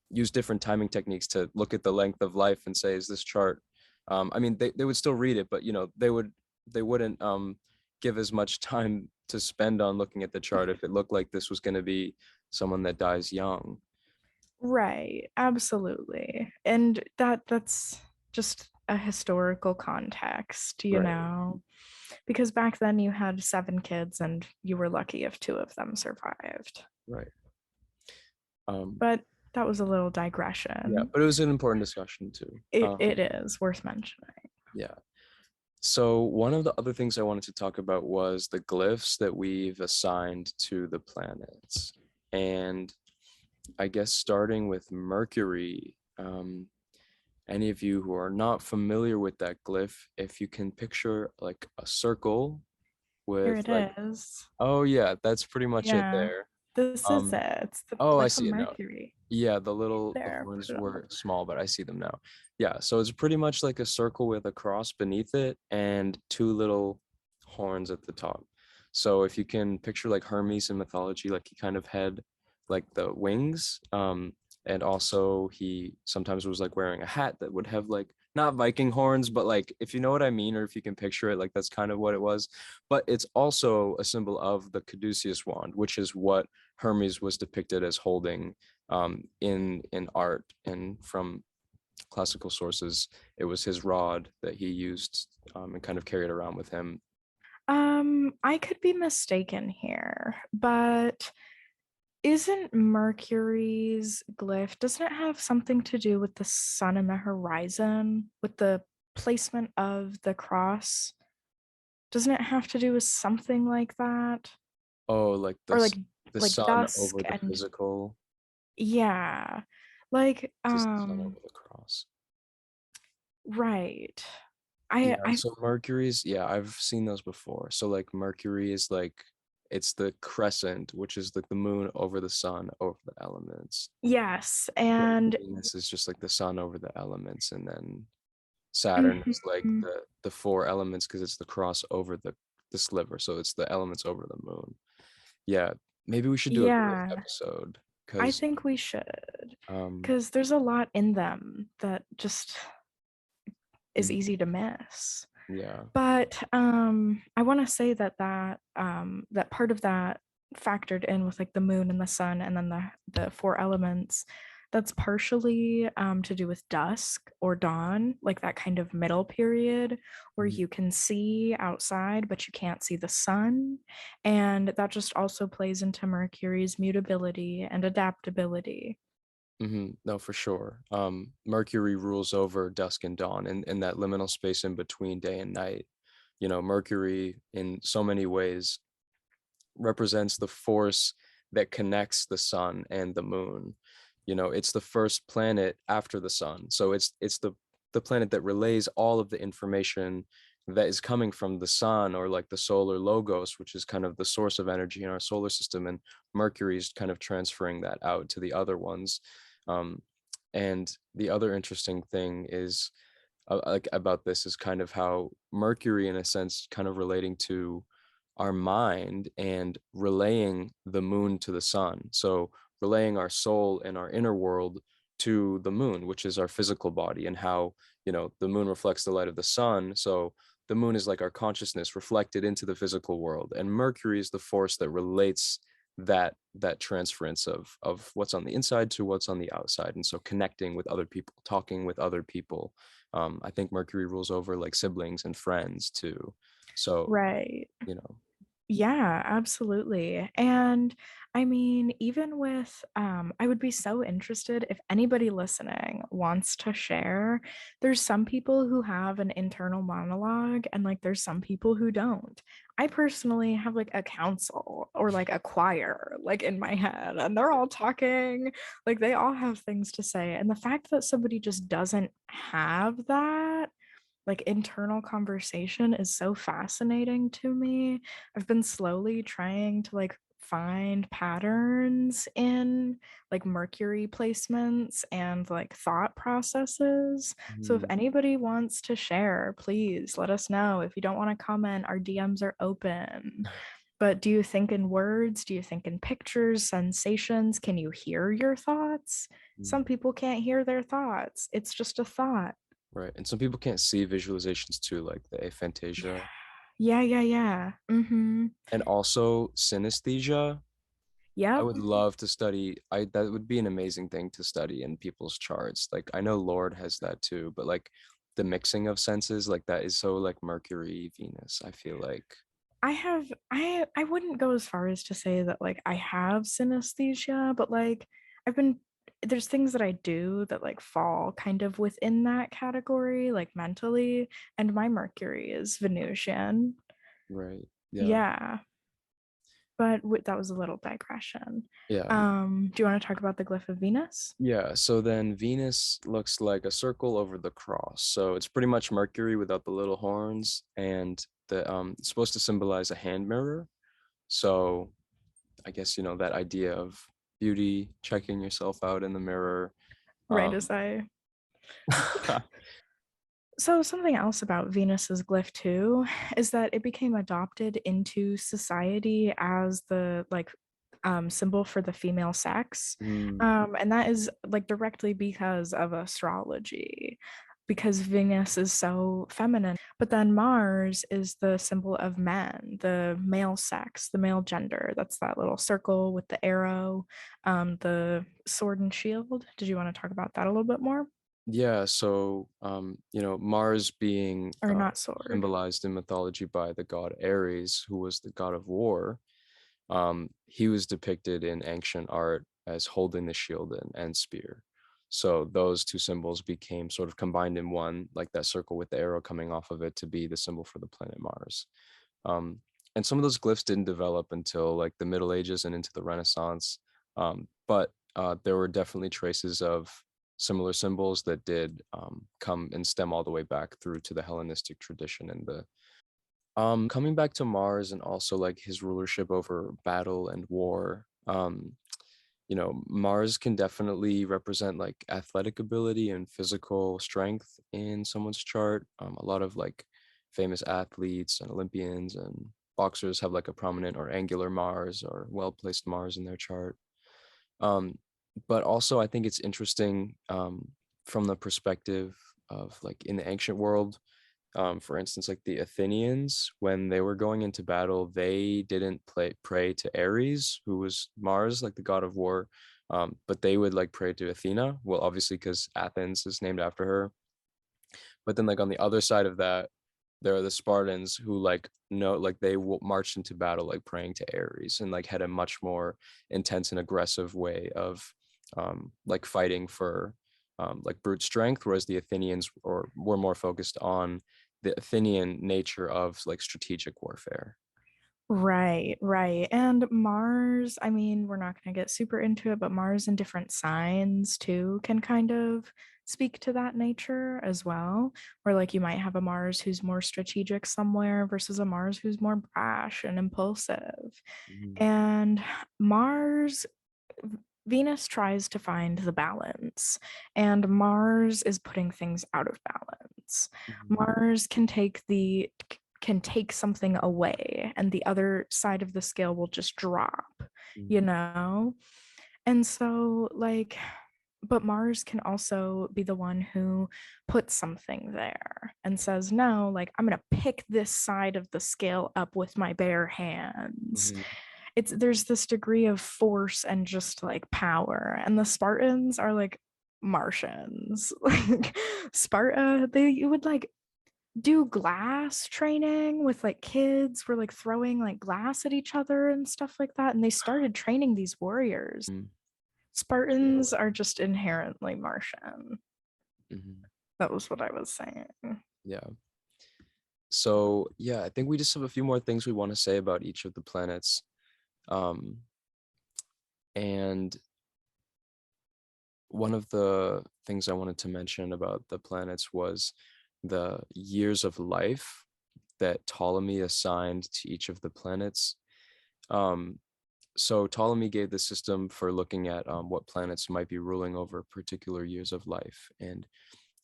use different timing techniques to look at the length of life and say, is this chart I mean, they would still read it, but they wouldn't give as much time to spend on looking at the chart if it looked like this was going to be someone that dies young. Right, absolutely. And that's just a historical context, Right, because back then you had 7 kids and you were lucky if 2 of them survived. right. Um, But that was a little yeah, digression. but it was an important discussion too. It is worth mentioning. Yeah. So one of the other things I wanted to talk about was the glyphs that we've assigned to the planets. And I guess starting with Mercury, any of you who are not familiar with that glyph, if you can picture like a circle Here with it like, is. oh yeah, that's pretty much it Yeah, there. this is Um, it. It's the oh, I glyph of see it now. Mercury. Yeah, Right the there. horns Put it on the were board. small, but I see them now. Yeah, so it's pretty much like a circle with a cross beneath it and 2 little horns at the top. So if you can picture like Hermes in mythology, like he kind of had like the wings, and also he sometimes was like wearing a hat that would have like not Viking horns, but like if you know what I mean, or if you can picture it, like that's kind of what it was. But it's also a symbol of the caduceus wand, which is what Hermes was depicted as holding in art, and from classical sources, it was his rod that he used and kind of carried around with him. I could be mistaken here, but isn't Mercury's glyph, doesn't it have something to do with the sun and the horizon, with the placement of the cross? Doesn't it have to do with something like that? Oh, like Or the like sun dusk over the and physical. yeah. Like This is the sun over the cross. right. Yeah, I so Mercury's, yeah, I've seen those before. So like Mercury is like it's the crescent, which is like the moon over the sun over the elements. yes, Like and Venus is just like the sun over the elements, and then Saturn is like mhm, the 4 elements because it's the cross over the sliver, so it's the elements over the moon. Yeah, maybe we should do a glyph yeah, episode I because think we should, um because there's a lot in them that just is mhm, easy to miss. yeah. But I want to say that part of that factored in with like the moon and the sun and then the 4 elements. That's partially to do with dusk or dawn, like that kind of middle period where Mhm, you can see outside, but you can't see the sun. And that just also plays into Mercury's mutability and adaptability. no, for sure. Mercury rules over dusk and dawn, and that liminal space in between day and night. You know, Mercury in so many ways represents the force that connects the sun and the moon. You know, it's the first planet after the sun, so it's the planet that relays all of the information that is coming from the sun, or like the solar logos, which is kind of the source of energy in our solar system, and Mercury is kind of transferring that out to the other ones. um, and the other interesting thing is like about this is kind of how Mercury, in a sense, kind of relating to our mind and relaying the moon to the sun. So relaying our soul and our inner world to the moon, which is our physical body, and how, you know, the moon reflects the light of the sun. So the moon is like our consciousness reflected into the physical world, and Mercury is the force that relates that transference of what's on the inside to what's on the outside. And so connecting with other people, talking with other people. I think Mercury rules over like siblings and friends too. So, Right. you know, Yeah, absolutely. And I mean, even with, I would be so interested if anybody listening wants to share. There's some people who have an internal monologue, and like there's some people who don't. I personally have like a council or like a choir, like in my head, and they're all talking, like they all have things to say. And the fact that somebody just doesn't have that like internal conversation is so fascinating to me. I've been slowly trying to like find patterns in like Mercury placements and like thought processes. So if mhm. anybody wants to share, please let us know. If you don't want to comment, our DMs are open. But do you think in words? Do you think in pictures, sensations? Can you hear your thoughts? Mm, Some people can't hear their thoughts. It's just a thought. right. And some people can't see visualizations too, like the Yeah. aphantasia Yeah, yeah, yeah. Mm-hmm. and also synesthesia. I Yep. would love to study. I That would be an amazing thing to study in people's charts. Like I know Lord has that too, but like the mixing of senses, like that is so like Mercury, Venus, I feel like. I wouldn't go as far as to say that like I have synesthesia, but like I've been there's things that I do that like fall kind of within that category, like mentally, and my Mercury is Venusian. Right. Yeah. Yeah, but that was a little digression. Yeah. Do you want to talk about the glyph of Venus? Yeah. So then Venus looks like a circle over the cross. So it's pretty much Mercury without the little horns, and the it's supposed to symbolize a hand mirror. So I guess that idea of beauty, checking yourself out in the mirror. Right Um as I So something else about Venus's glyph too is that it became adopted into society as the like symbol for the female sex, mm, and that is like directly because of astrology, because Venus is so feminine. But then Mars is the symbol of men, the male sex, the male gender. That's that little circle with the arrow, the sword and shield. Did you want to talk about that a little bit more? yeah, so Mars being Or not sword? symbolized in mythology by the god Ares, who was the god of war. He was depicted in ancient art as holding the shield and spear. So those two symbols became sort of combined in one, like that circle with the arrow coming off of it to be the symbol for the planet Mars. Um, and some of those glyphs didn't develop until like the Middle Ages and into the Renaissance. But there were definitely traces of similar symbols that did come and stem all the way back through to the Hellenistic tradition and the coming back to Mars and also like his rulership over battle and war. Mars can definitely represent like athletic ability and physical strength in someone's chart. A lot of like famous athletes and Olympians and boxers have like a prominent or angular Mars or well-placed Mars in their chart. Um, but also, I think it's interesting from the perspective of like in the ancient world. For instance, like the Athenians, when they were going into battle, they didn't pray to Ares, who was Mars, like the god of war, but they would like pray to Athena. Well, obviously, because Athens is named after her. But then, like on the other side of that, there are the Spartans who like no, like they marched into battle like praying to Ares and like had a much more intense and aggressive way of like fighting for like brute strength, whereas the Athenians were more focused on the Athenian nature of like strategic warfare. Right, right. And Mars, I mean, we're not going to get super into it, but Mars and different signs too can kind of speak to that nature as well. Where, like, you might have a Mars who's more strategic somewhere versus a Mars who's more brash and impulsive. Mhm, And Mars, Venus tries to find the balance, and Mars is putting things out of balance. mhm, Mars can take something away and the other side of the scale will just drop, you mhm, know? And so like but Mars can also be the one who puts something there and says, no, like I'm going to pick this side of the scale up with my bare hands. mhm, It's there's this degree of force and just like power. And the Spartans are like Martians. Like Sparta, they would like do glass training with like kids were like throwing like glass at each other and stuff like that. And they started training these warriors. mhm, Spartans are just inherently Martian. mhm. That was what I was saying. Yeah. So yeah, I think we just have a few more things we want to say about each of the planets. Um, and one of the things I wanted to mention about the planets was the years of life that Ptolemy assigned to each of the planets. Um, so Ptolemy gave the system for looking at what planets might be ruling over particular years of life. And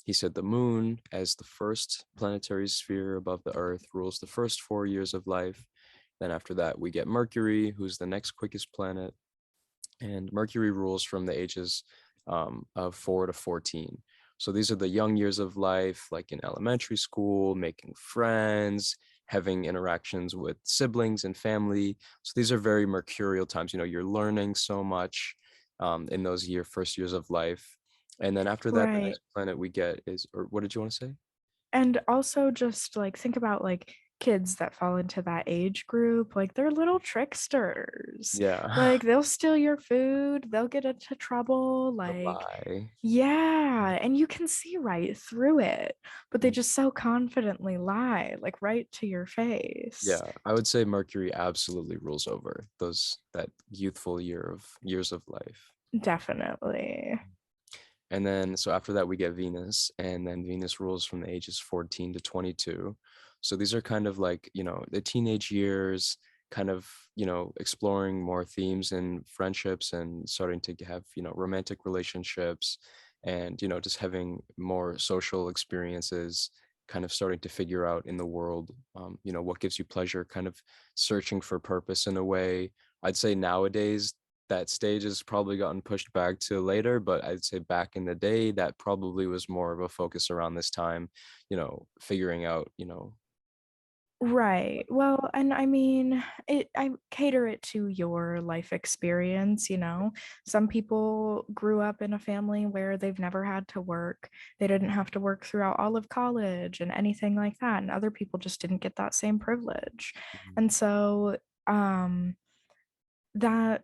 he said the moon, as the first planetary sphere above the earth, rules the first 4 years of life. Then after that, we get Mercury, who's the next quickest planet, and Mercury rules from the ages of 4 to 14. So these are the young years of life, like in elementary school, making friends, having interactions with siblings and family. So these are very mercurial times. You're learning so much in those first years of life. And then after that, the Right. next planet we get is, or what did you want to say? And also just like think about like kids that fall into that age group, like they're little tricksters. Yeah. Like they'll steal your food, they'll get into trouble, The like lie. yeah, and you can see right through it, but they Mhm. just so confidently lie, like right to your face. Yeah, I would say Mercury absolutely rules over that youthful years of life. Definitely. And then, so after that, we get Venus, and then Venus rules from the ages 14 to 22. So these are kind of like, the teenage years, kind of, exploring more themes and friendships and starting to have, romantic relationships and, just having more social experiences, kind of starting to figure out in the world, what gives you pleasure, kind of searching for purpose in a way. I'd say nowadays, that stage has probably gotten pushed back to later, but I'd say back in the day, that probably was more of a focus around this time, figuring out, Right. Well, and I mean, I cater it to your life experience, you know. Some people grew up in a family where they've never had to work. They didn't have to work throughout all of college and anything like that, and other people just didn't get that same privilege. Mhm, And so, um that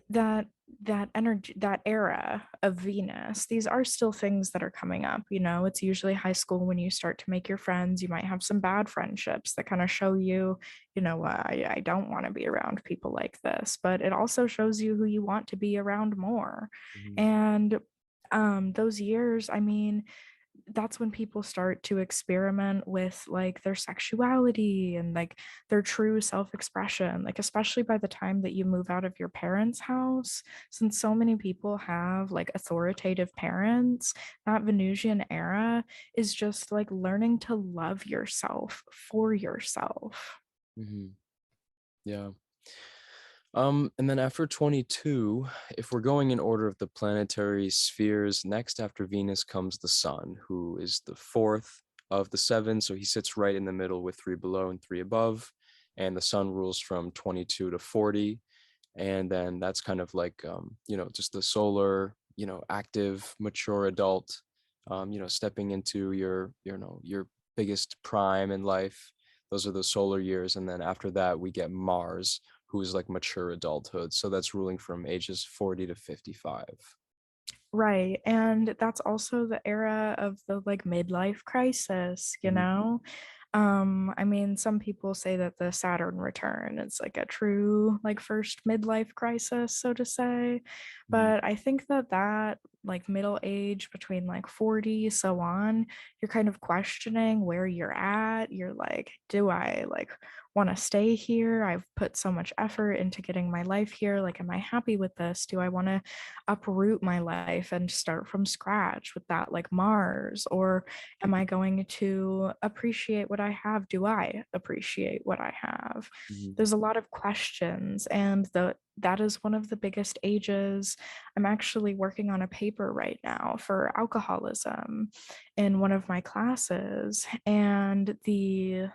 that that energy, that era of Venus, these are still things that are coming up. You know, it's usually high school when you start to make your friends. You might have some bad friendships that kind of show you, I don't want to be around people like this, but it also shows you who you want to be around more. mhm, And those years, I mean, that's when people start to experiment with like their sexuality and like their true self-expression, like especially by the time that you move out of your parents' house, since so many people have like authoritative parents. That Venusian era is just like learning to love yourself for yourself. mhm. Yeah. And then after 22, if we're going in order of the planetary spheres, next after Venus comes the Sun, who is the fourth of the seven. So he sits right in the middle with three below and three above. And the Sun rules from 22 to 40. And then that's kind of like, just the solar, active, mature adult, stepping into your biggest prime in life. Those are the solar years. And then after that, we get Mars, who is like mature adulthood. So that's ruling from ages 40 to 55. Right. And that's also the era of the like midlife crisis, you Mhm, know? I mean, some people say that the Saturn return is like a true like first midlife crisis, so to say. mhm, But I think that like middle age between like 40 so on, you're kind of questioning where you're at. You're like, do I like want to stay here? I've put so much effort into getting my life here. Like, am I happy with this? Do I want to uproot my life and start from scratch with that like Mars? Or am I going to appreciate what I have? Do I appreciate what I have? mhm. There's a lot of questions, and that is one of the biggest ages. I'm actually working on a paper right now for alcoholism in one of my classes, and the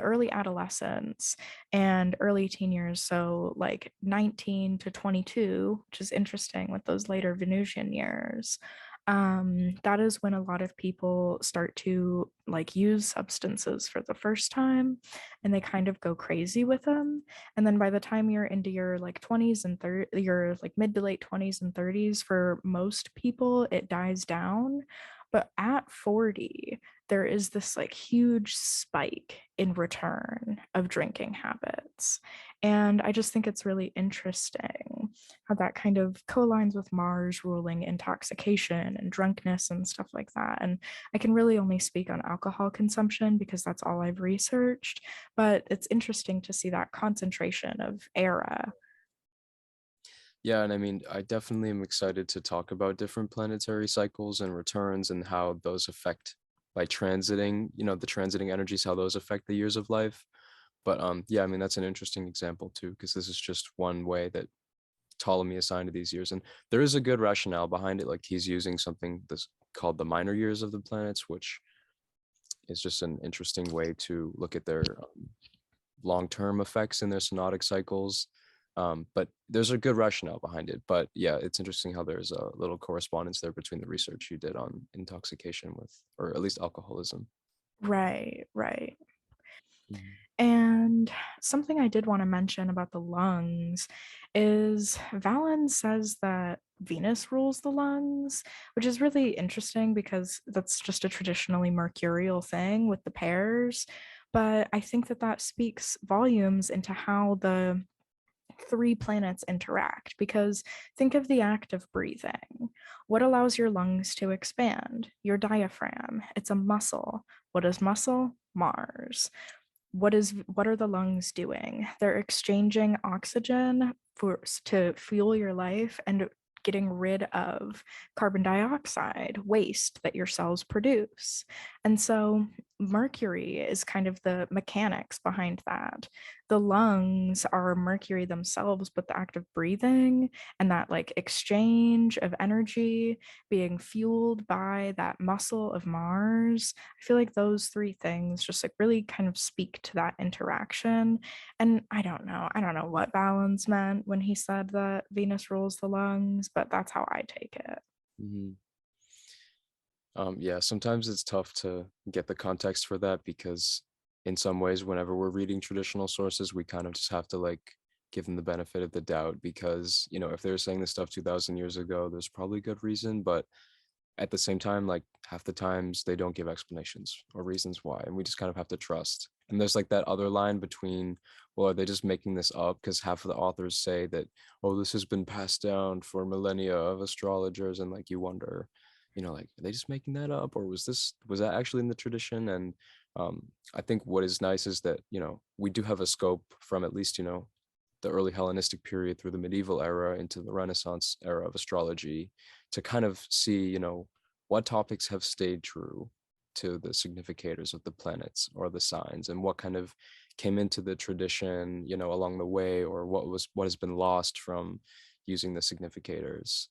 early adolescence and early teen years, so like 19 to 22, which is interesting with those later Venusian years. That is when a lot of people start to like use substances for the first time, and they kind of go crazy with them. And then by the time you're into your like 20s and your like mid to late 20s and 30s, for most people, it dies down. But at 40, there is this like huge spike in return of drinking habits. And I just think it's really interesting how that kind of co-aligns with Mars ruling intoxication and drunkenness and stuff like that. And I can really only speak on alcohol consumption because that's all I've researched, but it's interesting to see that concentration of era. Yeah, and I mean, I definitely am excited to talk about different planetary cycles and returns and how those affect by transiting, the transiting energies, how those affect the years of life. But yeah, I mean, that's an interesting example too, because this is just one way that Ptolemy assigned to these years. And there is a good rationale behind it. Like he's using something that's called the minor years of the planets, which is just an interesting way to look at their long-term effects in their synodic cycles. But there's a good rationale behind it. But yeah, it's interesting how there's a little correspondence there between the research you did on intoxication with, or at least alcoholism. Right, right. Mhm. And something I did want to mention about the lungs is Valens says that Venus rules the lungs, which is really interesting because that's just a traditionally mercurial thing with the pairs. But I think that that speaks volumes into how the three planets interact, because think of the act of breathing. What allows your lungs to expand? Your diaphragm. It's a muscle. What is muscle? Mars. What are the lungs doing? They're exchanging oxygen to fuel your life and getting rid of carbon dioxide waste that your cells produce. And so Mercury is kind of the mechanics behind that. The lungs are Mercury themselves, but the act of breathing and that like exchange of energy being fueled by that muscle of Mars, I feel like those three things just like really kind of speak to that interaction. And I don't know what Valens meant when he said that Venus rules the lungs, but that's how I take it. Mhm. Yeah, sometimes it's tough to get the context for that because in some ways, whenever we're reading traditional sources, we kind of just have to like give them the benefit of the doubt because, if they're saying this stuff 2000 years ago, there's probably good reason, but at the same time, like half the times they don't give explanations or reasons why, and we just kind of have to trust. And there's like that other line between, well, are they just making this up? Because half of the authors say that, oh, this has been passed down for millennia of astrologers, and like you wonder, like are they just making that up, or was that actually in the tradition? And I think what is nice is that we do have a scope from at least the early Hellenistic period through the medieval era into the Renaissance era of astrology to kind of see, what topics have stayed true to the significators of the planets or the signs and what kind of came into the tradition, along the way, or what has been lost from using the significators.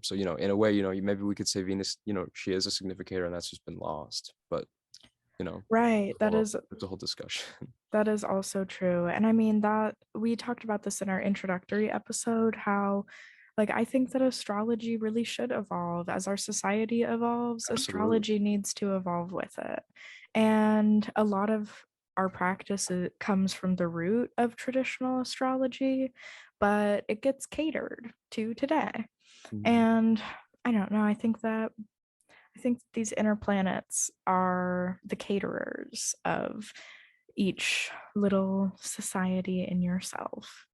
So, in a way, maybe we could say Venus, she is a significator and that's just been lost. But, Right. it's a whole discussion. That is also true. And I mean that we talked about this in our introductory episode, how like I think that astrology really should evolve as our society evolves. Absolutely. Astrology needs to evolve with it. And a lot of our practice comes from the root of traditional astrology, but it gets catered to today. Mhm. And I don't know, I think these inner planets are the caterers of each little society in yourself.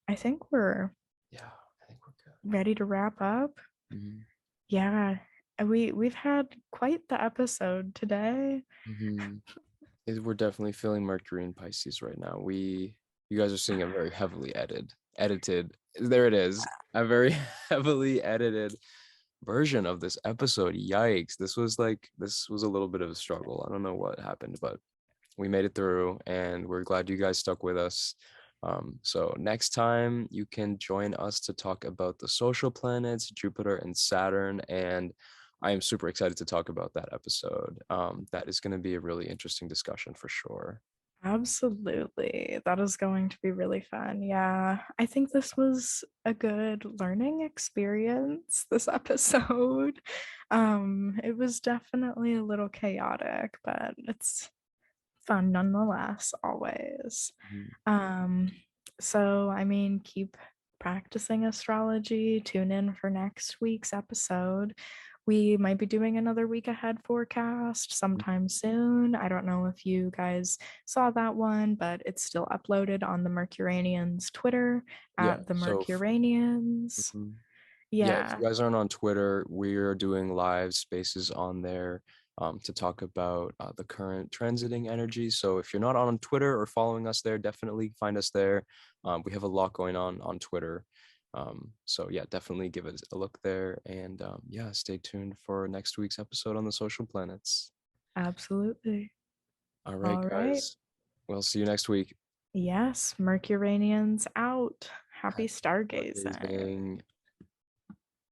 I think we're Yeah, I think we're ready to wrap up. good. Yeah, we've had quite the episode today. Hmm. We're definitely feeling Mercury in Pisces right now. You guys are seeing a very heavily edited. There it is, a very heavily edited version of this episode. Yikes! This was a little bit of a struggle. I don't know what happened, but we made it through, and we're glad you guys stuck with us. So next time you can join us to talk about the social planets, Jupiter and Saturn, and I am super excited to talk about that episode. That is going to be a really interesting discussion for sure. Absolutely. That is going to be really fun. Yeah. I think this was a good learning experience, this episode. It was definitely a little chaotic, but it's fun nonetheless, always. Mhm. Um, so I mean, keep practicing astrology. Tune in for next week's episode. We might be doing another week ahead forecast sometime soon. I don't know if you guys saw that one, but it's still uploaded on the Mercuranians Twitter Yeah. at the Mercuranians. Mhm. Yeah, if Yeah, you guys aren't on Twitter, we're doing live spaces on there to talk about the current transiting energy. So if you're not on Twitter or following us there, definitely find us there. We have a lot going on Twitter. So yeah, definitely give it a look there. And yeah, stay tuned for next week's episode on the social planets. absolutely. All right, All right. guys. We'll see you next week. Yes, Mercuranians out. Happy Happy stargazing. stargazing.